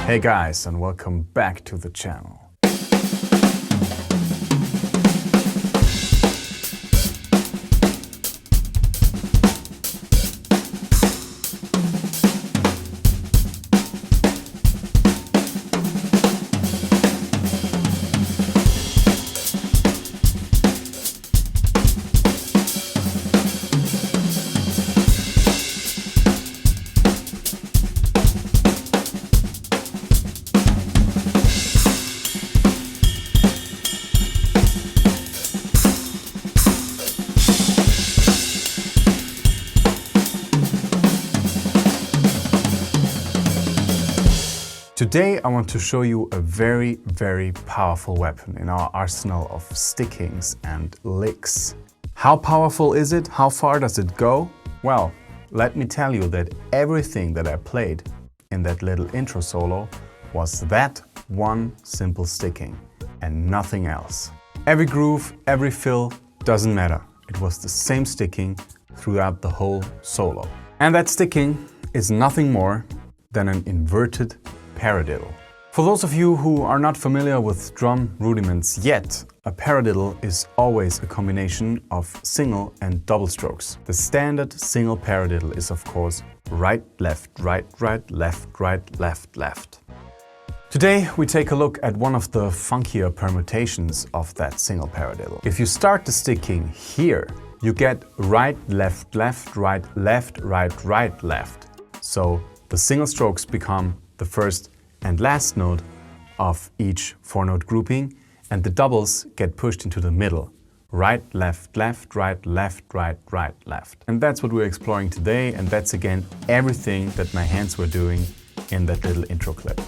Hey guys, and welcome back to the channel. Today I want to show you a very, very powerful weapon in our arsenal of stickings and licks. How powerful is it? How far does it go? Well, let me tell you that everything that I played in that little intro solo was that one simple sticking and nothing else. Every groove, every fill, doesn't matter. It was the same sticking throughout the whole solo. And that sticking is nothing more than an inverted paradiddle. For those of you who are not familiar with drum rudiments yet, a paradiddle is always a combination of single and double strokes. The standard single paradiddle is of course right, left, left, left. Today we take a look at one of the funkier permutations of that single paradiddle. If you start the sticking here, you get right, left, right, left. So the single strokes become the first and last note of each 4-note grouping, and the doubles get pushed into the middle. Right, left, right, left. And that's what we're exploring today, and that's again everything that my hands were doing in that little intro clip.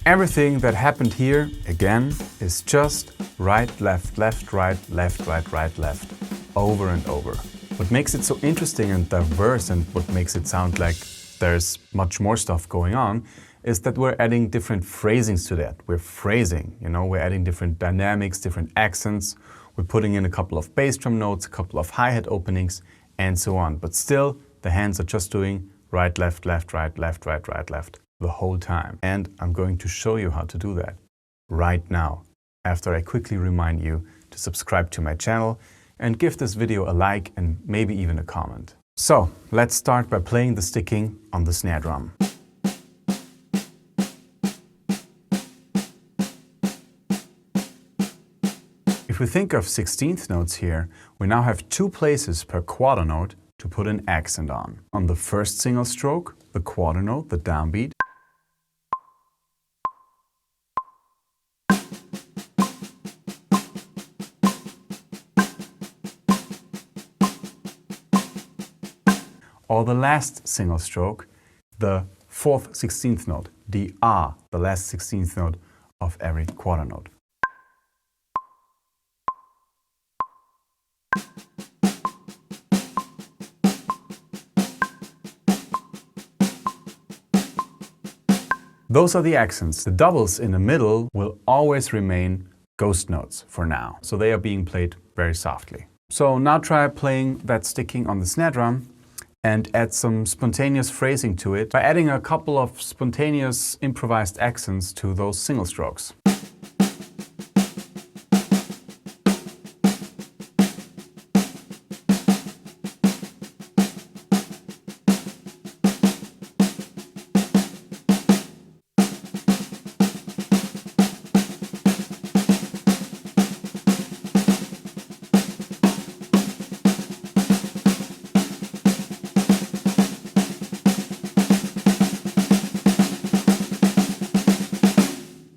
Everything that happened here, again, is just right, left, right, left, over and over. What makes it so interesting and diverse and what makes it sound like there's much more stuff going on is that we're adding different phrasings to that. We're phrasing, we're adding different dynamics, different accents. We're putting in a couple of bass drum notes, a couple of hi-hat openings, and so on. But still, the hands are just doing right, left, right, left. The whole time. And I'm going to show you how to do that right now, after I quickly remind you to subscribe to my channel and give this video a like and maybe even a comment. So let's start by playing the sticking on the snare drum. If we think of 16th notes here, we now have 2 places per quarter note to put an accent on. On the first single stroke, the quarter note, the downbeat, or the last single stroke, the 4th 16th note, the R, the last 16th note of every quarter note. Those are the accents. The doubles in the middle will always remain ghost notes for now, so they are being played very softly. So now try playing that sticking on the snare drum and add some spontaneous phrasing to it by adding a couple of spontaneous improvised accents to those single strokes.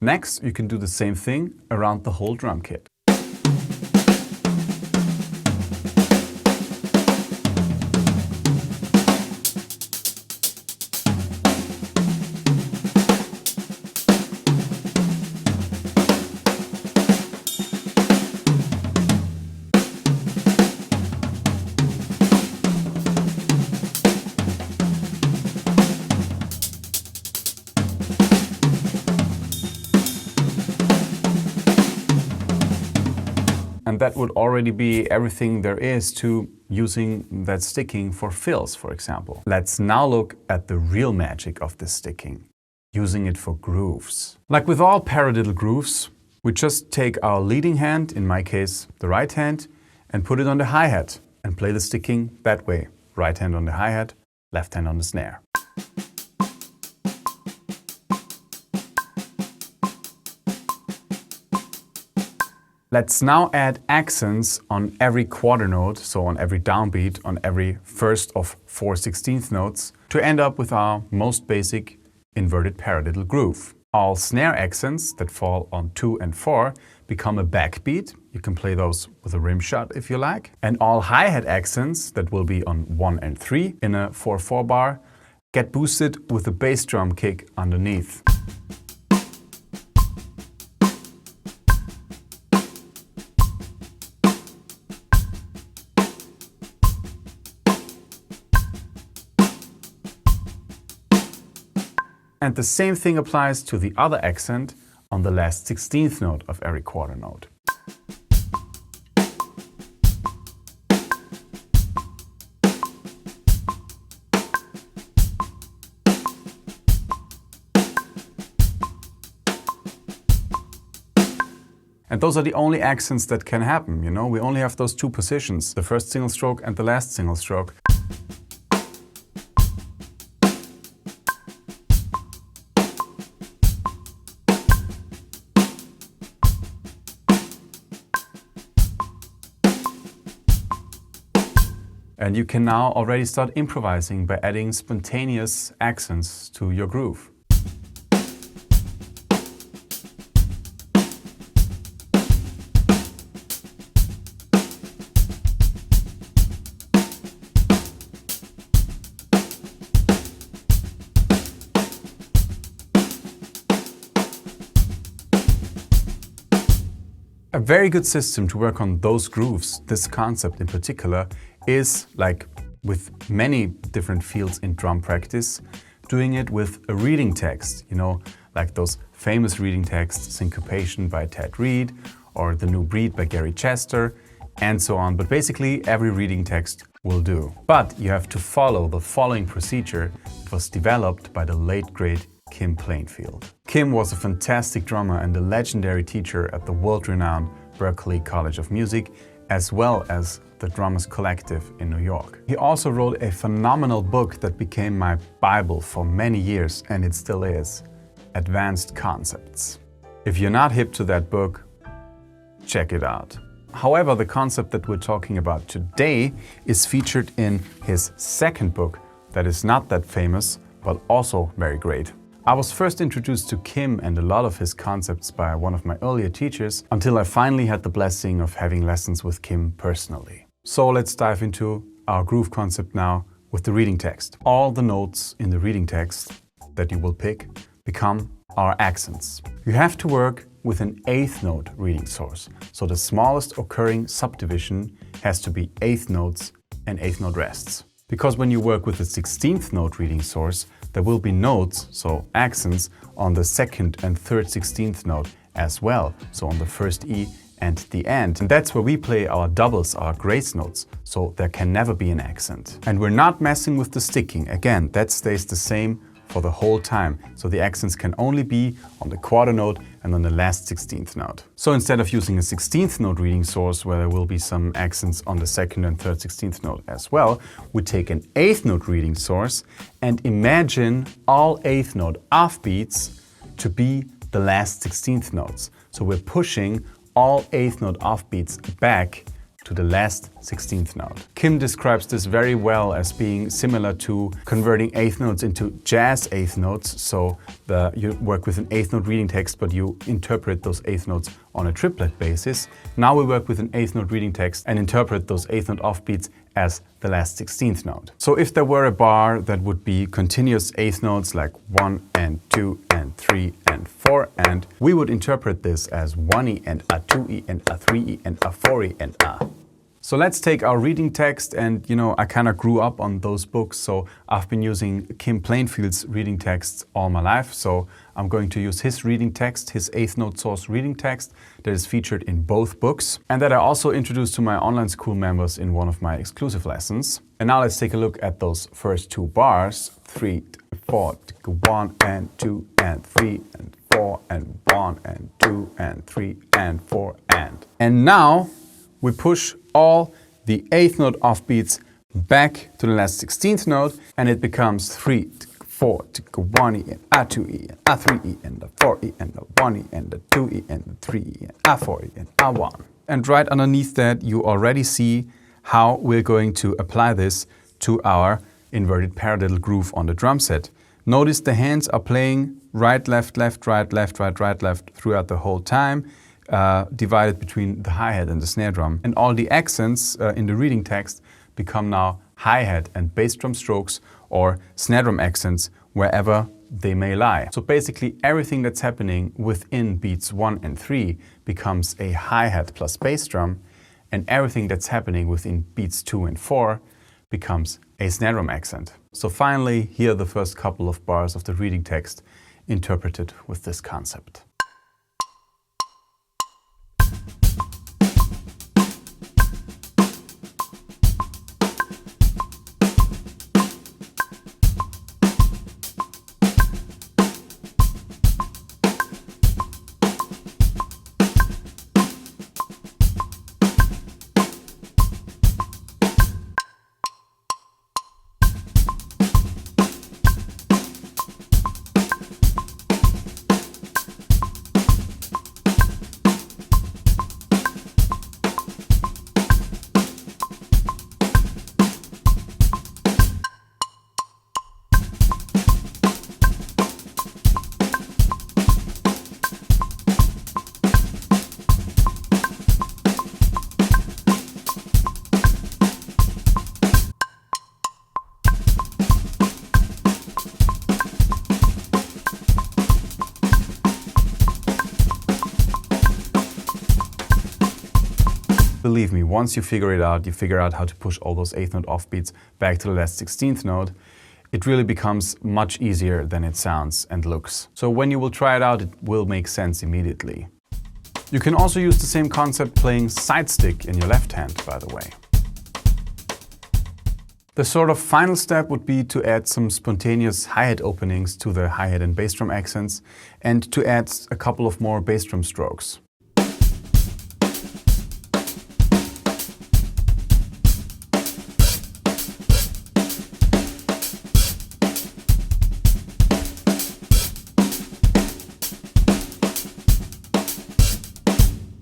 Next, you can do the same thing around the whole drum kit. And that would already be everything there is to using that sticking for fills, for example. Let's now look at the real magic of this sticking, using it for grooves. Like with all paradiddle grooves, we just take our leading hand, in my case the right hand, and put it on the hi-hat and play the sticking that way. Right hand on the hi-hat, left hand on the snare. Let's now add accents on every quarter note, so on every downbeat, on every first of 4 16th notes, to end up with our most basic inverted paradiddle groove. All snare accents that fall on 2 and 4 become a backbeat. You can play those with a rim shot if you like. And all hi-hat accents that will be on 1 and 3 in a 4/4 bar get boosted with a bass drum kick underneath. And the same thing applies to the other accent on the last 16th note of every quarter note. And those are the only accents that can happen, you know? We only have those two positions, the first single stroke and the last single stroke. And you can now already start improvising by adding spontaneous accents to your groove. A very good system to work on those grooves, this concept in particular, is, like with many different fields in drum practice, doing it with a reading text, you know, like those famous reading texts, Syncopation by Ted Reed, or The New Breed by Gary Chester, and so on. But basically every reading text will do. But you have to follow the following procedure that was developed by the late great Kim Plainfield. Kim was a fantastic drummer and a legendary teacher at the world-renowned Berklee College of Music, as well as the Drummers Collective in New York. He also wrote a phenomenal book that became my Bible for many years, and it still is, Advanced Concepts. If you're not hip to that book, check it out. However, the concept that we're talking about today is featured in his second book that is not that famous, but also very great. I was first introduced to Kim and a lot of his concepts by one of my earlier teachers, until I finally had the blessing of having lessons with Kim personally. So let's dive into our groove concept now with the reading text. All the notes in the reading text that you will pick become our accents. You have to work with an 8th note reading source, so the smallest occurring subdivision has to be 8th notes and 8th note rests. Because when you work with a 16th note reading source, there will be notes, so accents, on the 2nd and 3rd 16th note as well, so on the first E and the end. And that's where we play our doubles, our grace notes, so there can never be an accent. And we're not messing with the sticking. Again, that stays the same for the whole time, so the accents can only be on the quarter note and on the last 16th note. So instead of using a 16th note reading source where there will be some accents on the 2nd and 3rd 16th note as well, we take an 8th note reading source and imagine all 8th note offbeats to be the last 16th notes. So we're pushing all 8th note offbeats back to the last 16th note. Kim describes this very well as being similar to converting 8th notes into jazz 8th notes. So you work with an 8th note reading text, but you interpret those 8th notes on a triplet basis. Now we work with an 8th note reading text and interpret those 8th note offbeats as the last 16th note. So if there were a bar that would be continuous 8th notes like 1 and 2 and 3 and 4, and we would interpret this as 1E and a 2E and a 3E and a 4E and a. So let's take our reading text, and I kind of grew up on those books, so I've been using Kim Plainfield's reading texts all my life. So I'm going to use his reading text, his eighth note source reading text that is featured in both books, and that I also introduced to my online school members in one of my exclusive lessons. And now let's take a look at those first two bars. 3, 4, 1 and 2 and 3 and 4 and 1 and 2 and 3 and 4 and. And now we push all the eighth note offbeats back to the last 16th note, and it becomes 3, 4, 1 E and A2 E and A3 E and A4 E and A1 E and A2 E and A3 E and A4 E and A1. And right underneath that you already see how we're going to apply this to our inverted paradiddle groove on the drum set. Notice the hands are playing right, left, left, right, left, right, right, left throughout the whole time, divided between the hi-hat and the snare drum. And all the accents in the reading text become now hi-hat and bass drum strokes or snare drum accents wherever they may lie. So basically everything that's happening within beats 1 and 3 becomes a hi-hat plus bass drum, and everything that's happening within beats 2 and 4 becomes a snare drum accent. So finally, here are the first couple of bars of the reading text interpreted with this concept. Believe me, once you figure it out, you figure out how to push all those eighth note offbeats back to the last 16th note, it really becomes much easier than it sounds and looks. So when you will try it out, it will make sense immediately. You can also use the same concept playing side stick in your left hand, by the way. The sort of final step would be to add some spontaneous hi-hat openings to the hi-hat and bass drum accents, and to add a couple of more bass drum strokes.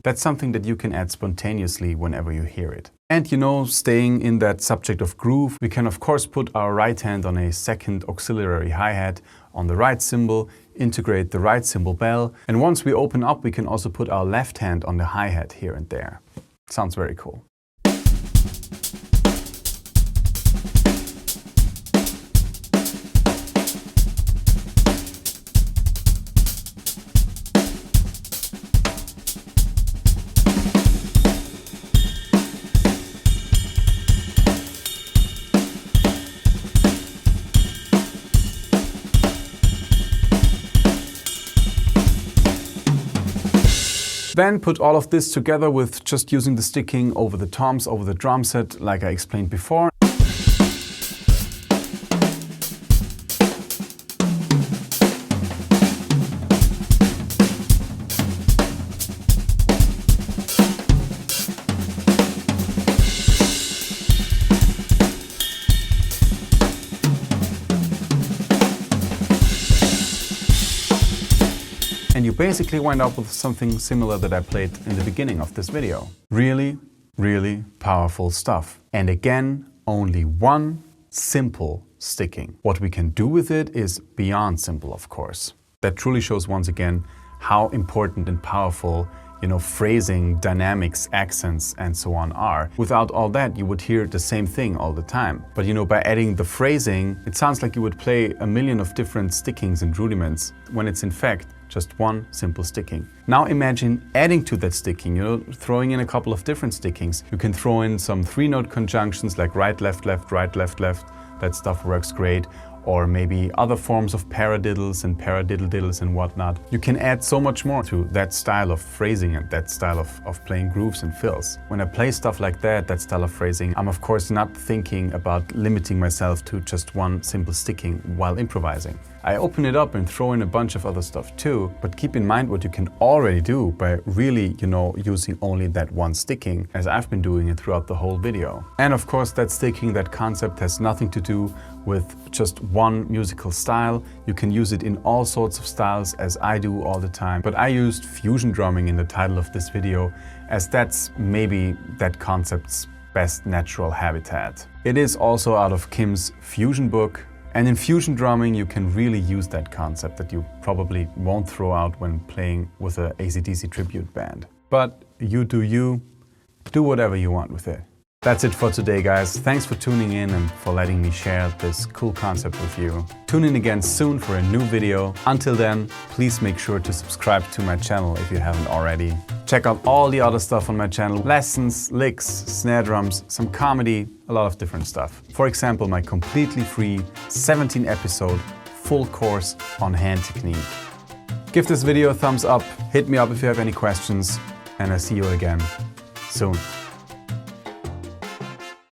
That's something that you can add spontaneously whenever you hear it. And staying in that subject of groove, we can of course put our right hand on a second auxiliary hi-hat on the right cymbal, integrate the right cymbal bell, and once we open up, we can also put our left hand on the hi-hat here and there. Sounds very cool. Then put all of this together with just using the sticking over the toms, over the drum set, like I explained before. And you basically wind up with something similar that I played in the beginning of this video. Really, really powerful stuff. And again, only one simple sticking. What we can do with it is beyond simple, of course. That truly shows once again how important and powerful, phrasing, dynamics, accents, and so on are. Without all that, you would hear the same thing all the time. But by adding the phrasing, it sounds like you would play a million of different stickings and rudiments, when it's in fact just one simple sticking. Now imagine adding to that sticking, throwing in a couple of different stickings. You can throw in some 3-note conjunctions like right, left, left, right, left, left. That stuff works great. Or maybe other forms of paradiddles and paradiddle-diddles and whatnot. You can add so much more to that style of phrasing and that style of playing grooves and fills. When I play stuff like that style of phrasing, I'm of course not thinking about limiting myself to just one simple sticking while improvising. I open it up and throw in a bunch of other stuff too, but keep in mind what you can already do by really, using only that one sticking, as I've been doing it throughout the whole video. And of course, that sticking, that concept has nothing to do with just one musical style. You can use it in all sorts of styles, as I do all the time. But I used fusion drumming in the title of this video, as that's maybe that concept's best natural habitat. It is also out of Kim's fusion book. And in fusion drumming, you can really use that concept that you probably won't throw out when playing with an AC/DC tribute band. But you do whatever you want with it. That's it for today, guys. Thanks for tuning in and for letting me share this cool concept with you. Tune in again soon for a new video. Until then, please make sure to subscribe to my channel if you haven't already. Check out all the other stuff on my channel. Lessons, licks, snare drums, some comedy, a lot of different stuff. For example, my completely free 17-episode full course on hand technique. Give this video a thumbs up, hit me up if you have any questions, and I'll see you again soon.